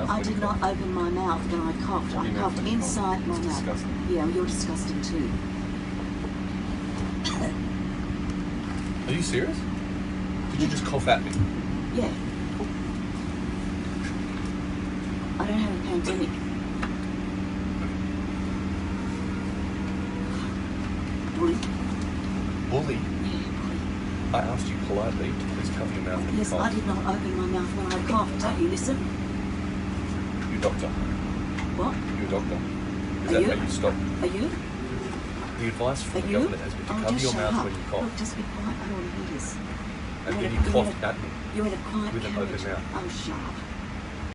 I when you did not coughed. open my mouth when I coughed. I You coughed meant when you inside my coughed. It's mouth. disgusting. Yeah, you're disgusting too. Are you serious? Did you just cough at me? Yeah. I don't have a pandemic. Bully? Bully? Yeah, bully. I asked you politely to please cover your mouth when you Yes, I coughed. did not open my mouth when I coughed. Don't you listen? You're a doctor. What? You're a doctor. Is Are that you? how you stop? Are you? The advice from Are the you? government has been to Oh, cover just your shut mouth up. when you cough. Look, just be quiet. I don't want to hear this. And then You're you in a- coughed at me You're in a quiet with an carriage. open mouth. Oh, shut up.